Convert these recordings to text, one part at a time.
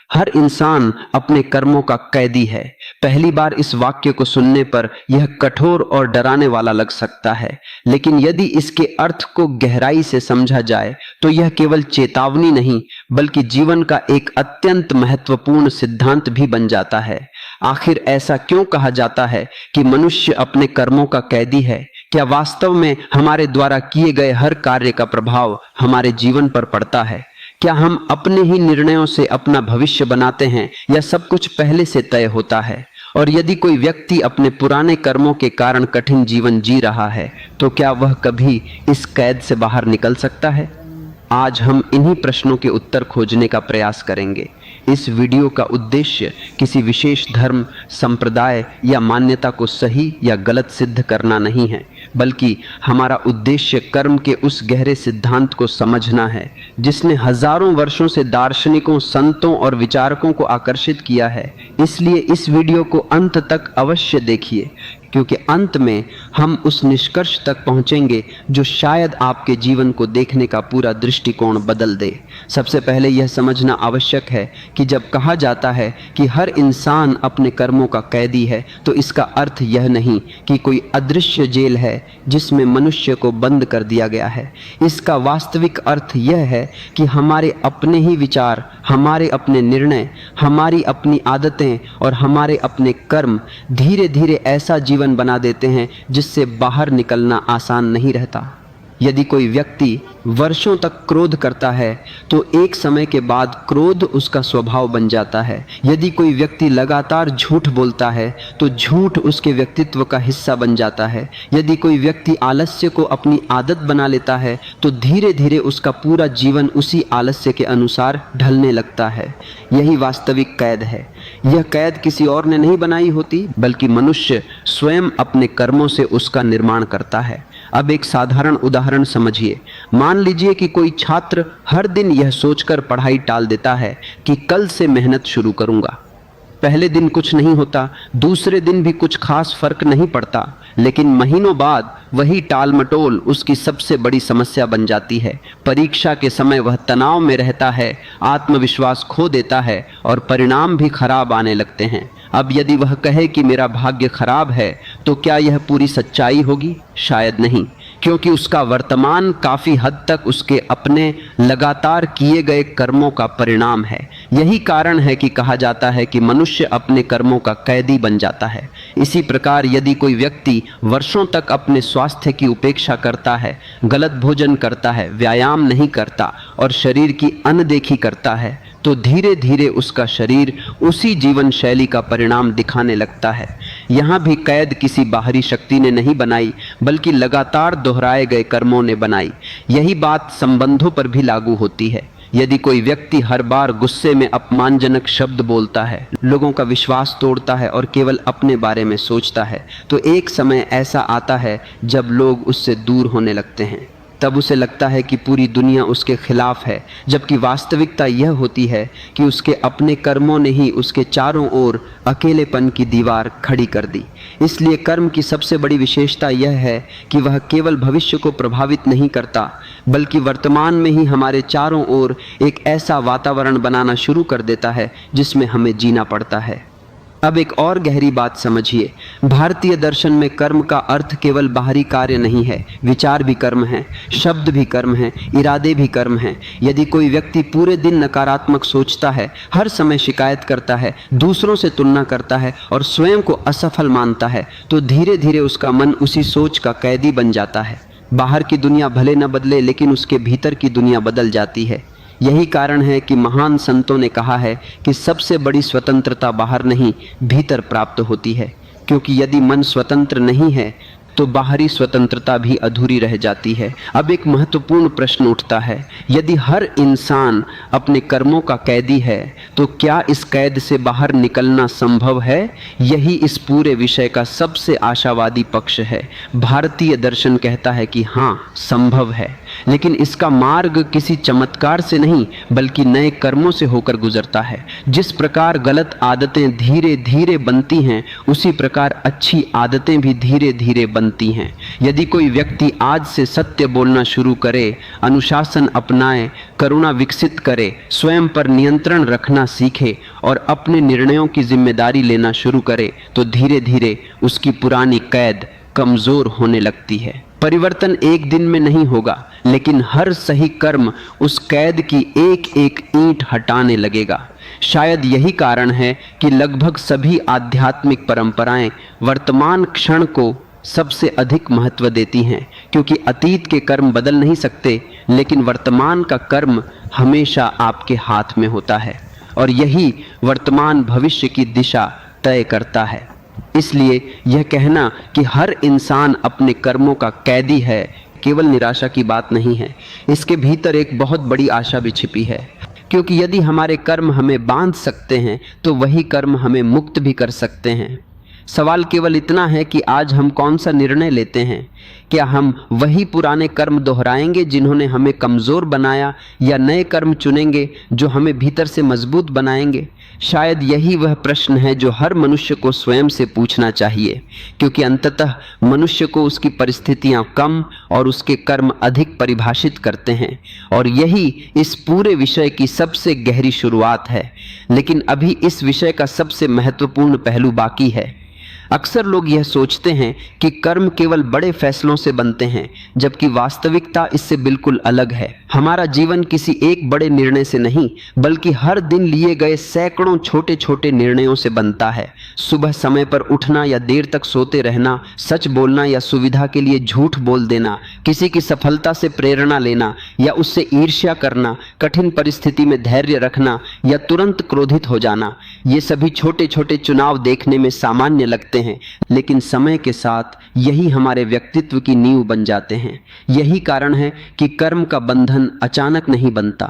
हर इंसान अपने कर्मों का कैदी है। पहली बार इस वाक्य को सुनने पर यह कठोर और डराने वाला लग सकता है, लेकिन यदि इसके अर्थ को गहराई से समझा जाए तो यह केवल चेतावनी नहीं बल्कि जीवन का एक अत्यंत महत्वपूर्ण सिद्धांत भी बन जाता है। आखिर ऐसा क्यों कहा जाता है कि मनुष्य अपने कर्मों का कैदी है? क्या वास्तव में हमारे द्वारा किए गए हर कार्य का प्रभाव हमारे जीवन पर पड़ता है? क्या हम अपने ही निर्णयों से अपना भविष्य बनाते हैं या सब कुछ पहले से तय होता है? और यदि कोई व्यक्ति अपने पुराने कर्मों के कारण कठिन जीवन जी रहा है तो क्या वह कभी इस कैद से बाहर निकल सकता है? आज हम इन्हीं प्रश्नों के उत्तर खोजने का प्रयास करेंगे। इस वीडियो का उद्देश्य किसी विशेष धर्म, संप्रदाय या मान्यता को सही या गलत सिद्ध करना नहीं है, बल्कि हमारा उद्देश्य कर्म के उस गहरे सिद्धांत को समझना है जिसने हजारों वर्षों से दार्शनिकों, संतों और विचारकों को आकर्षित किया है। इसलिए इस वीडियो को अंत तक अवश्य देखिए, क्योंकि अंत में हम उस निष्कर्ष तक पहुंचेंगे जो शायद आपके जीवन को देखने का पूरा दृष्टिकोण बदल दे। सबसे पहले यह समझना आवश्यक है कि जब कहा जाता है कि हर इंसान अपने कर्मों का कैदी है, तो इसका अर्थ यह नहीं कि कोई अदृश्य जेल है जिसमें मनुष्य को बंद कर दिया गया है। इसका वास्तविक अर्थ यह है कि हमारे अपने ही विचार, हमारे अपने निर्णय, हमारी अपनी आदतें और हमारे अपने कर्म धीरे धीरे ऐसा जीवन बना देते हैं जिससे बाहर निकलना आसान नहीं रहता। यदि कोई व्यक्ति वर्षों तक क्रोध करता है तो एक समय के बाद क्रोध उसका स्वभाव बन जाता है। यदि कोई व्यक्ति लगातार झूठ बोलता है तो झूठ उसके व्यक्तित्व का हिस्सा बन जाता है। यदि कोई व्यक्ति आलस्य को अपनी आदत बना लेता है तो धीरे धीरे उसका पूरा जीवन उसी आलस्य के अनुसार ढलने लगता है। यही वास्तविक कैद है। यह कैद किसी और ने नहीं बनाई होती, बल्कि मनुष्य स्वयं अपने कर्मों से उसका निर्माण करता है। अब एक साधारण उदाहरण समझिए। मान लीजिए कि कोई छात्र हर दिन यह सोचकर पढ़ाई टाल देता है कि कल से मेहनत शुरू करूंगा। पहले दिन कुछ नहीं होता, दूसरे दिन भी कुछ खास फर्क नहीं पड़ता, लेकिन महीनों बाद वही टाल मटोल उसकी सबसे बड़ी समस्या बन जाती है। परीक्षा के समय वह तनाव में रहता है, आत्मविश्वास खो देता है और परिणाम भी खराब आने लगते हैं। अब यदि वह कहे कि मेरा भाग्य खराब है, तो क्या यह पूरी सच्चाई होगी? शायद नहीं, क्योंकि उसका वर्तमान काफी हद तक उसके अपने लगातार किए गए कर्मों का परिणाम है। यही कारण है कि कहा जाता है कि मनुष्य अपने कर्मों का कैदी बन जाता है। इसी प्रकार यदि कोई व्यक्ति वर्षों तक अपने स्वास्थ्य की उपेक्षा करता है, गलत भोजन करता है, व्यायाम नहीं करता और शरीर की अनदेखी करता है, तो धीरे धीरे उसका शरीर उसी जीवन शैली का परिणाम दिखाने लगता है। यहाँ भी कैद किसी बाहरी शक्ति ने नहीं बनाई, बल्कि लगातार दोहराए गए कर्मों ने बनाई। यही बात संबंधों पर भी लागू होती है। यदि कोई व्यक्ति हर बार गुस्से में अपमानजनक शब्द बोलता है, लोगों का विश्वास तोड़ता है और केवल अपने बारे में सोचता है, तो एक समय ऐसा आता है जब लोग उससे दूर होने लगते हैं। तब उसे लगता है कि पूरी दुनिया उसके खिलाफ है, जबकि वास्तविकता यह होती है कि उसके अपने कर्मों ने ही उसके चारों ओर अकेलेपन की दीवार खड़ी कर दी। इसलिए कर्म की सबसे बड़ी विशेषता यह है कि वह केवल भविष्य को प्रभावित नहीं करता, बल्कि वर्तमान में ही हमारे चारों ओर एक ऐसा वातावरण बनाना शुरू कर देता है जिसमें हमें जीना पड़ता है। अब एक और गहरी बात समझिए। भारतीय दर्शन में कर्म का अर्थ केवल बाहरी कार्य नहीं है। विचार भी कर्म है, शब्द भी कर्म है, इरादे भी कर्म हैं। यदि कोई व्यक्ति पूरे दिन नकारात्मक सोचता है, हर समय शिकायत करता है, दूसरों से तुलना करता है और स्वयं को असफल मानता है, तो धीरे धीरे उसका मन उसी सोच का कैदी बन जाता है। बाहर की दुनिया भले न बदले, लेकिन उसके भीतर की दुनिया बदल जाती है। यही कारण है कि महान संतों ने कहा है कि सबसे बड़ी स्वतंत्रता बाहर नहीं, भीतर प्राप्त होती है, क्योंकि यदि मन स्वतंत्र नहीं है तो बाहरी स्वतंत्रता भी अधूरी रह जाती है। अब एक महत्वपूर्ण प्रश्न उठता है, यदि हर इंसान अपने कर्मों का कैदी है तो क्या इस कैद से बाहर निकलना संभव है? यही इस पूरे विषय का सबसे आशावादी पक्ष है। भारतीय दर्शन कहता है कि हाँ, संभव है। लेकिन इसका मार्ग किसी चमत्कार से नहीं बल्कि नए कर्मों से होकर गुजरता है। जिस प्रकार गलत आदतें धीरे धीरे बनती हैं, उसी प्रकार अच्छी आदतें भी धीरे धीरे बनती हैं। यदि कोई व्यक्ति आज से सत्य बोलना शुरू करे, अनुशासन अपनाए, करुणा विकसित करे, स्वयं पर नियंत्रण रखना सीखे और अपने निर्णयों की जिम्मेदारी लेना शुरू करे, तो धीरे धीरे उसकी पुरानी कैद कमजोर होने लगती है। परिवर्तन एक दिन में नहीं होगा, लेकिन हर सही कर्म उस कैद की एक एक ईंट हटाने लगेगा। शायद यही कारण है कि लगभग सभी आध्यात्मिक परंपराएं वर्तमान क्षण को सबसे अधिक महत्व देती हैं, क्योंकि अतीत के कर्म बदल नहीं सकते, लेकिन वर्तमान का कर्म हमेशा आपके हाथ में होता है और यही वर्तमान भविष्य की दिशा तय करता है। इसलिए यह कहना कि हर इंसान अपने कर्मों का कैदी है केवल निराशा की बात नहीं है। इसके भीतर एक बहुत बड़ी आशा भी छिपी है, क्योंकि यदि हमारे कर्म हमें बांध सकते हैं तो वही कर्म हमें मुक्त भी कर सकते हैं। सवाल केवल इतना है कि आज हम कौन सा निर्णय लेते हैं। क्या हम वही पुराने कर्म दोहराएंगे जिन्होंने हमें कमज़ोर बनाया, या नए कर्म चुनेंगे जो हमें भीतर से मजबूत बनाएंगे? शायद यही वह प्रश्न है जो हर मनुष्य को स्वयं से पूछना चाहिए, क्योंकि अंततः मनुष्य को उसकी परिस्थितियां कम और उसके कर्म अधिक परिभाषित करते हैं, और यही इस पूरे विषय की सबसे गहरी शुरुआत है। लेकिन अभी इस विषय का सबसे महत्वपूर्ण पहलू बाकी है। अक्सर लोग यह सोचते हैं कि कर्म केवल बड़े फैसलों से बनते हैं, जबकि वास्तविकता इससे बिल्कुल अलग है। हमारा जीवन किसी एक बड़े निर्णय से नहीं, बल्कि हर दिन लिए गए सैकड़ों छोटे छोटे निर्णयों से बनता है। सुबह समय पर उठना या देर तक सोते रहना, सच बोलना या सुविधा के लिए झूठ बोल देना, किसी की सफलता से प्रेरणा लेना या उससे ईर्ष्या करना, कठिन परिस्थिति में धैर्य रखना या तुरंत क्रोधित हो जाना, ये सभी छोटे छोटे चुनाव देखने में सामान्य लगते हैं, लेकिन समय के साथ यही हमारे व्यक्तित्व की नींव बन जाते हैं। यही कारण है कि कर्म का बंधन अचानक नहीं बनता,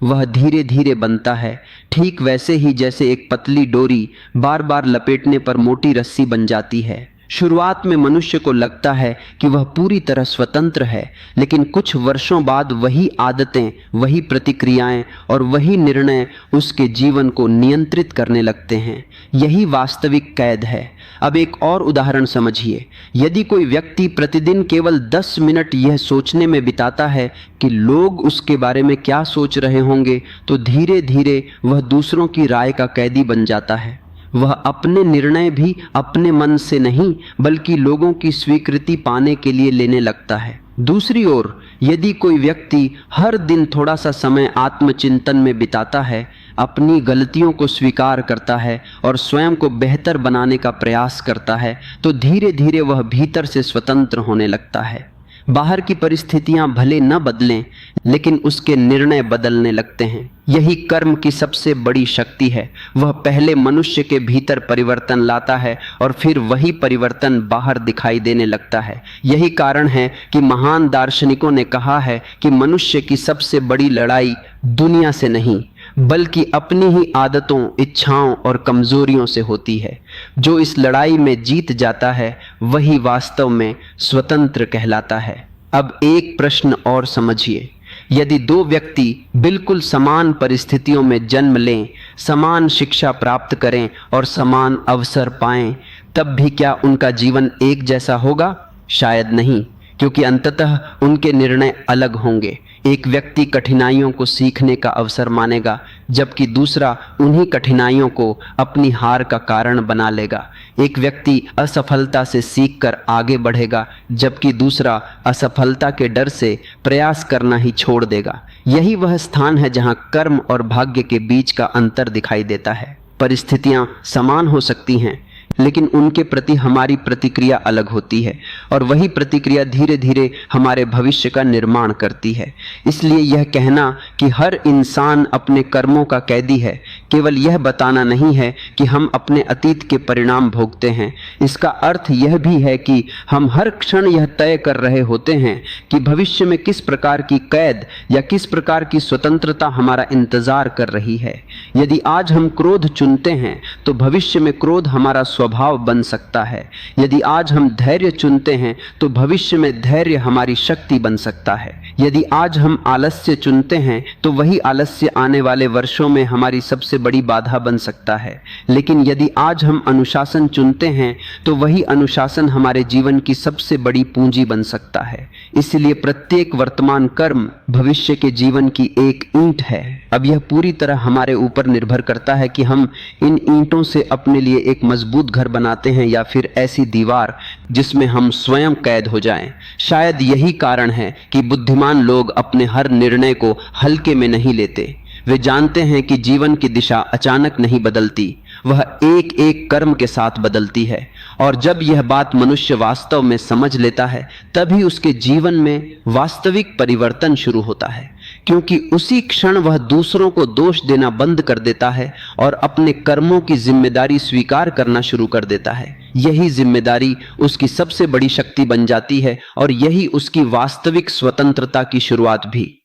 वह धीरे धीरे बनता है, ठीक वैसे ही जैसे एक पतली डोरी बार बार लपेटने पर मोटी रस्सी बन जाती है। शुरुआत में मनुष्य को लगता है कि वह पूरी तरह स्वतंत्र है, लेकिन कुछ वर्षों बाद वही आदतें, वही प्रतिक्रियाएं और वही निर्णय उसके जीवन को नियंत्रित करने लगते हैं। यही वास्तविक कैद है। अब एक और उदाहरण समझिए। यदि कोई व्यक्ति प्रतिदिन केवल 10 मिनट यह सोचने में बिताता है कि लोग उसके बारे में क्या सोच रहे होंगे, तो धीरे धीरे वह दूसरों की राय का कैदी बन जाता है। वह अपने निर्णय भी अपने मन से नहीं बल्कि लोगों की स्वीकृति पाने के लिए लेने लगता है। दूसरी ओर यदि कोई व्यक्ति हर दिन थोड़ा सा समय आत्मचिंतन में बिताता है, अपनी गलतियों को स्वीकार करता है और स्वयं को बेहतर बनाने का प्रयास करता है, तो धीरे धीरे वह भीतर से स्वतंत्र होने लगता है। बाहर की परिस्थितियां भले न बदलें, लेकिन उसके निर्णय बदलने लगते हैं। यही कर्म की सबसे बड़ी शक्ति है। वह पहले मनुष्य के भीतर परिवर्तन लाता है और फिर वही परिवर्तन बाहर दिखाई देने लगता है। यही कारण है कि महान दार्शनिकों ने कहा है कि मनुष्य की सबसे बड़ी लड़ाई दुनिया से नहीं बल्कि अपनी ही आदतों, इच्छाओं और कमजोरियों से होती है। जो इस लड़ाई में जीत जाता है वही वास्तव में स्वतंत्र कहलाता है। अब एक प्रश्न और समझिए। यदि दो व्यक्ति बिल्कुल समान परिस्थितियों में जन्म लें, समान शिक्षा प्राप्त करें और समान अवसर पाएं, तब भी क्या उनका जीवन एक जैसा होगा? शायद नहीं, क्योंकि अंततः उनके निर्णय अलग होंगे। एक व्यक्ति कठिनाइयों को सीखने का अवसर मानेगा, जबकि दूसरा उन्हीं कठिनाइयों को अपनी हार का कारण बना लेगा। एक व्यक्ति असफलता से सीखकर आगे बढ़ेगा, जबकि दूसरा असफलता के डर से प्रयास करना ही छोड़ देगा। यही वह स्थान है जहां कर्म और भाग्य के बीच का अंतर दिखाई देता है। परिस्थितियां समान हो सकती हैं, लेकिन उनके प्रति हमारी प्रतिक्रिया अलग होती है, और वही प्रतिक्रिया धीरे धीरे हमारे भविष्य का निर्माण करती है। इसलिए यह कहना कि हर इंसान अपने कर्मों का कैदी है केवल यह बताना नहीं है कि हम अपने अतीत के परिणाम भोगते हैं। इसका अर्थ यह भी है कि हम हर क्षण यह तय कर रहे होते हैं कि भविष्य में किस प्रकार की कैद या किस प्रकार की स्वतंत्रता हमारा इंतजार कर रही है। यदि आज हम क्रोध चुनते हैं तो भविष्य में क्रोध हमारा स्वभाव बन सकता है। यदि आज हम धैर्य चुनते हैं तो भविष्य में धैर्य हमारी शक्ति बन सकता है। यदि आज हम आलस्य चुनते हैं तो वही आलस्य आने वाले वर्षों में हमारी सबसे बड़ी बाधा बन सकता है। लेकिन यदि आज हम अनुशासन चुनते हैं तो वही अनुशासन हमारे जीवन की सबसे बड़ी पूंजी बन सकता है। इसलिए प्रत्येक वर्तमान कर्म भविष्य के जीवन की एक ईंट है। अब यह पूरी तरह हमारे ऊपर निर्भर करता है कि हम इन ईंटों से अपने लिए एक मजबूत घर बनाते हैं या फिर ऐसी दीवार जिसमें हम स्वयं कैद हो जाएं। शायद यही कारण है कि बुद्धिमान लोग अपने हर निर्णय को हल्के में नहीं लेते। वे जानते हैं कि जीवन की दिशा अचानक नहीं बदलती, वह एक एक कर्म के साथ बदलती है। और जब यह बात मनुष्य वास्तव में समझ लेता है तभी उसके जीवन में वास्तविक परिवर्तन शुरू होता है, क्योंकि उसी क्षण वह दूसरों को दोष देना बंद कर देता है और अपने कर्मों की जिम्मेदारी स्वीकार करना शुरू कर देता है। यही जिम्मेदारी उसकी सबसे बड़ी शक्ति बन जाती है और यही उसकी वास्तविक स्वतंत्रता की शुरुआत भी।